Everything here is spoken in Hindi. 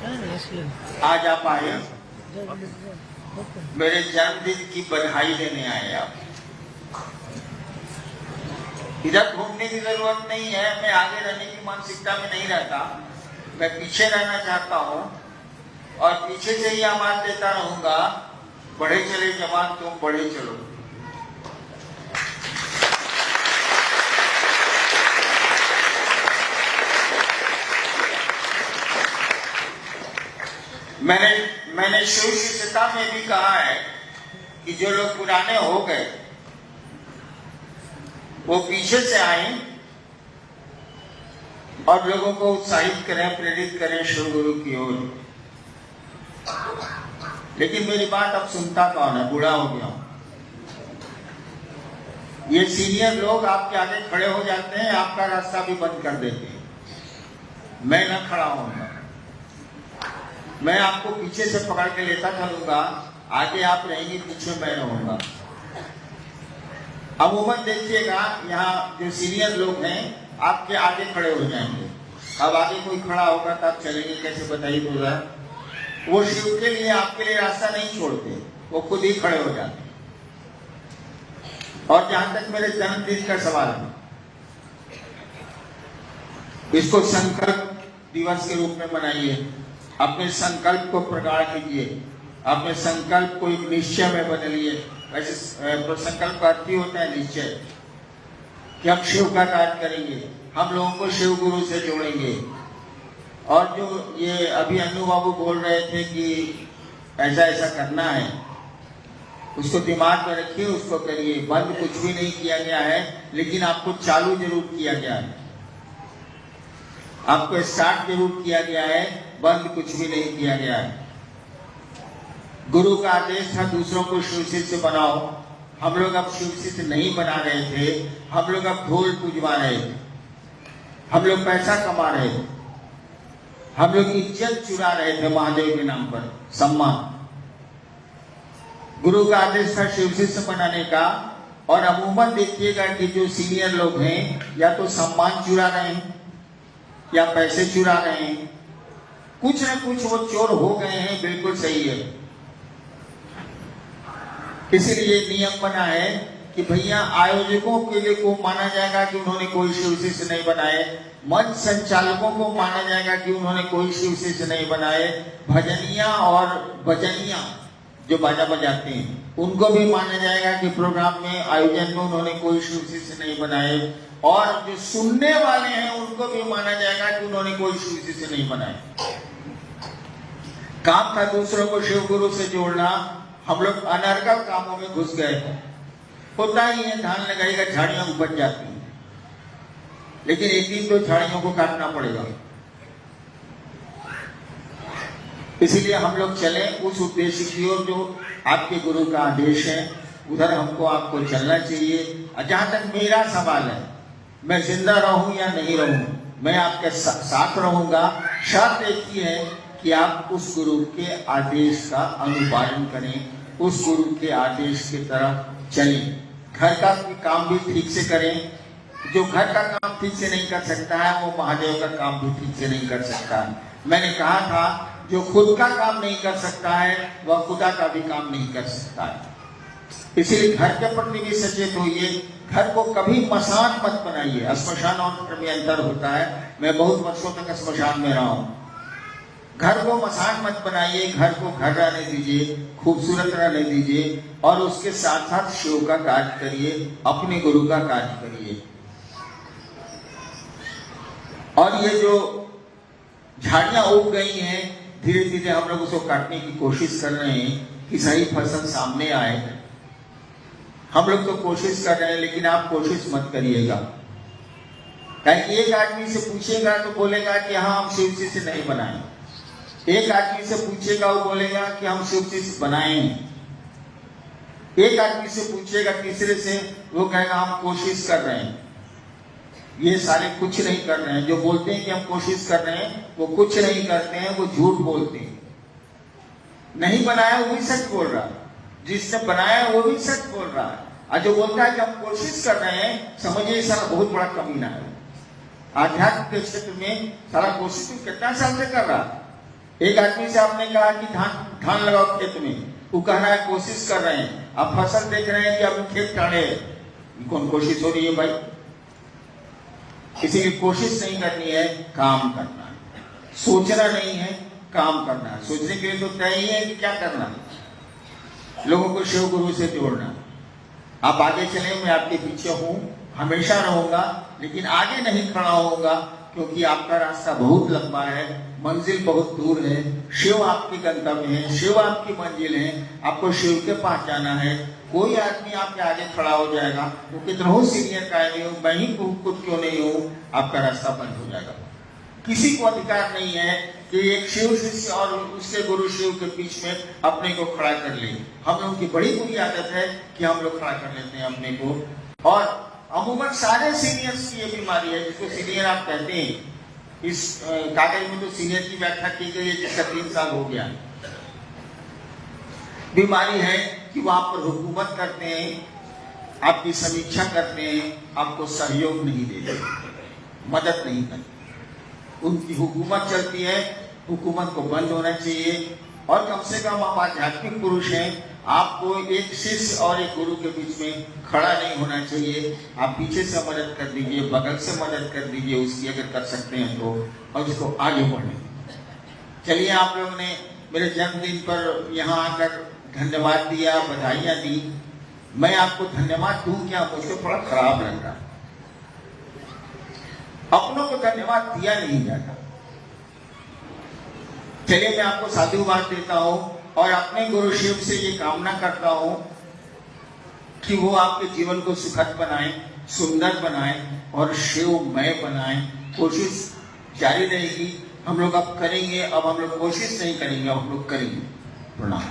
आज आप आए, मेरे जन्मदिन की बधाई देने आए आप। इधर घूमने की जरूरत नहीं है, मैं आगे रहने की मानसिकता में नहीं रहता, मैं पीछे रहना चाहता हूँ और पीछे से ही आवाज देता रहूंगा, बढ़े चले जवान तुम बढ़े चलो। मैंने शिव शिष्यता में भी कहा है कि जो लोग पुराने हो गए वो पीछे से आए और लोगों को उत्साहित करें, प्रेरित करें शिव गुरु की ओर। लेकिन मेरी बात अब सुनता कौन है, बूढ़ा हो गया हूं। ये सीनियर लोग आपके आगे खड़े हो जाते हैं, आपका रास्ता भी बंद कर देते हैं। मैं न खड़ा होऊंगा, मैं आपको पीछे से पकड़ के लेता चलूंगा, आगे आप रहेंगे, पीछे मैं रहूंगा। अमूमन देखिएगा यहाँ जो सीनियर लोग हैं आपके आगे खड़े हो जाएंगे। अब आगे कोई खड़ा होगा तब चलेंगे कैसे, बताइए तो जरा। वो शिव के लिए आपके लिए रास्ता नहीं छोड़ते, वो खुद ही खड़े हो जाते। और जहां तक मेरे जन्मदिन का सवाल है, इसको संकल्प दिवस के रूप में मनाइए, अपने संकल्प को प्रगाढ़ कीजिए, अपने संकल्प को एक निश्चय में बदलिए। वैसे संकल्प का अर्थ ही होता है निश्चय, कि हम शिव का कार्य करेंगे, हम लोगों को शिव गुरु से जोड़ेंगे। और जो ये अभी अन्नू बाबू बोल रहे थे कि ऐसा ऐसा करना है, उसको दिमाग में रखिए, उसको करिए। बंद कुछ भी नहीं किया गया है, लेकिन आपको चालू जरूर किया गया है, आपको स्टार्ट जरूर किया गया है, बंद कुछ भी नहीं किया गया है। गुरु का आदेश था दूसरों को शिव शिष्य बनाओ। हम लोग अब शिव शिष्य नहीं बना रहे थे, हम लोग अब ढोल पुजवा रहे थे, हम लोग पैसा कमा रहे थे, हम लोग इज्जत चुरा रहे थे महादेव के नाम पर, सम्मान। गुरु का आदेश था शिव शिष्य बनाने का। और अमूमन देखिएगा कि जो सीनियर लोग हैं या तो सम्मान चुरा रहे हैं या पैसे चुरा रहे हैं, कुछ न कुछ वो चोर हो गए हैं, बिल्कुल सही है। इसीलिए नियम बना है कि भैया आयोजकों के लिए को माना जाएगा कि उन्होंने कोई शिव शिष्य नहीं बनाए, मंच संचालकों को माना जाएगा कि उन्होंने कोई शिव शिष्य नहीं बनाए, भजनिया और भजनिया जो बाजा बजाते हैं उनको भी माना जाएगा कि प्रोग्राम में आयोजन में उन्होंने कोई शिव शिष्य नहीं बनाए, और जो सुनने वाले हैं उनको भी माना जाएगा कि उन्होंने कोई शिव शिष्य नहीं बनाए। काम था दूसरों को शिव गुरु से जोड़ना, हम लोग अनर्गल कामों में घुस गए। होता ही है, धान लगाएगा झाड़ियां उपज जाती हैं, लेकिन एक दिन तो झाड़ियों को काटना पड़ेगा। इसीलिए हम लोग चले उस उद्देश्य की ओर जो आपके गुरु का आदेश है, उधर हमको आपको चलना चाहिए। जहां तक मेरा सवाल है, मैं जिंदा रहूं या नहीं रहूं, मैं आपके साथ रहूंगा। शर्त एक ही है कि आप उस गुरु के आदेश का अनुपालन करें, उस गुरु के आदेश की तरफ चलें। घर का काम भी ठीक से करें। जो घर का काम ठीक से नहीं कर सकता है वो महादेव का काम भी ठीक से नहीं कर सकता है। मैंने कहा था जो खुद का काम नहीं कर सकता है वह खुदा का भी काम नहीं कर सकता है। इसीलिए घर के प्रति भी सचेत होइए। घर को कभी मसान मत बनाइए। श्मशान और घर में अंतर होता है। मैं बहुत वर्षों तक श्मशान में रहा हूँ। घर को मसान मत बनाइए, घर को घर रहने दीजिए, खूबसूरत रहने दीजिए, और उसके साथ साथ शिव का कार्य करिए, अपने गुरु का कार्य करिए। और ये जो झाड़ियां उग गई हैं, धीरे धीरे हम लोग उसको काटने की कोशिश कर रहे हैं कि सही फसल सामने आए। हम लोग तो कोशिश कर रहे हैं, लेकिन आप कोशिश मत करिएगा। कहीं एक आदमी से पूछेगा तो बोलेगा कि हाँ हम शिव शिष्य नहीं बनाए, एक आदमी से पूछेगा वो बोलेगा कि हम शिव शिष्य बनाए हैं, एक आदमी से पूछेगा तीसरे से वो कहेगा हम कोशिश कर रहे हैं। ये सारे कुछ नहीं कर रहे हैं। जो बोलते हैं कि हम कोशिश कर रहे हैं वो कुछ नहीं करते हैं, वो झूठ बोलते हैं। नहीं बनाया वो भी सच बोल रहा है, जिसने बनाया वो भी सच बोल रहा है। और जो बोलता है कि हम कोशिश कर रहे हैं, समझिए सारा बहुत बड़ा कमीना है। आध्यात्म के क्षेत्र में सारा कोशिश कितना साल से कर रहा है, एक आदमी से आपने कहा कि धान लगाओ खेत में, वो कह रहा है कोशिश कर रहे हैं, आप फसल देख रहे हैं कि अब खेत काढ़े, कौन कोशिश हो रही है भाई? इसीलिए कोशिश नहीं करनी है, काम करना है। सोचना नहीं है, काम करना है। सोचने के लिए तो तय ही है कि क्या करना है, लोगों को शिव गुरु से जोड़ना। आप आगे चले, मैं आपके पीछे हूं, हमेशा रहूंगा, लेकिन आगे नहीं खड़ा होऊंगा, क्योंकि आपका रास्ता बहुत लंबा है, मंजिल बहुत दूर है। शिव आपकी गंतव्य है, शिव आपकी मंजिल है, आपको शिव के पास जाना है। कोई आदमी आपके आगे खड़ा हो जाएगा, वो कितना हो सीनियर का नहीं हो, मैं ही खुद क्यों नहीं हूं, आपका रास्ता बंद हो जाएगा। किसी को अधिकार नहीं है कि एक शिव शिष्य और उसके गुरु शिव के बीच में अपने को खड़ा कर ले। हम लोगों की बड़ी बुरी आदत है कि हम लोग खड़ा कर लेते हैं अपने को, और अमूमन सारे सीनियर्स की ये बीमारी है, जिसको सीनियर आप कहते हैं। इस कागज में तो सीनियर की व्याख्या की गई है जिसका 3 साल हो गया। बीमारी है कि वो आप पर हुकूमत करते हैं, आपकी समीक्षा करते हैं, आपको सहयोग नहीं देते, मदद नहीं करते। उनकी हुकूमत चलती है, हुकूमत को बंद होना चाहिए। और कम से कम आप आध्यात्मिक पुरुष हैं, आपको एक शिष्य और एक गुरु के बीच में खड़ा नहीं होना चाहिए। आप पीछे से मदद कर दीजिए, बगल से मदद कर दीजिए उसकी, अगर कर सकते हैं तो, और उसको आगे बढ़े। चलिए, आप लोगों ने मेरे जन्मदिन पर यहाँ आकर धन्यवाद दिया, बधाइयाँ दी। मैं आपको धन्यवाद दूं क्या? मुझको थोड़ा खराब लग रहा। अपनों को धन्यवाद दिया नहीं जाता। चलिए, मैं आपको साधुवाद देता हूं और अपने गुरु शिव से ये कामना करता हूं कि वो आपके जीवन को सुखद बनाए, सुंदर बनाए और शिवमय बनाए। कोशिश जारी रहेगी, हम लोग अब करेंगे। अब हम लोग कोशिश नहीं करेंगे, हम लोग करेंगे। प्रणाम।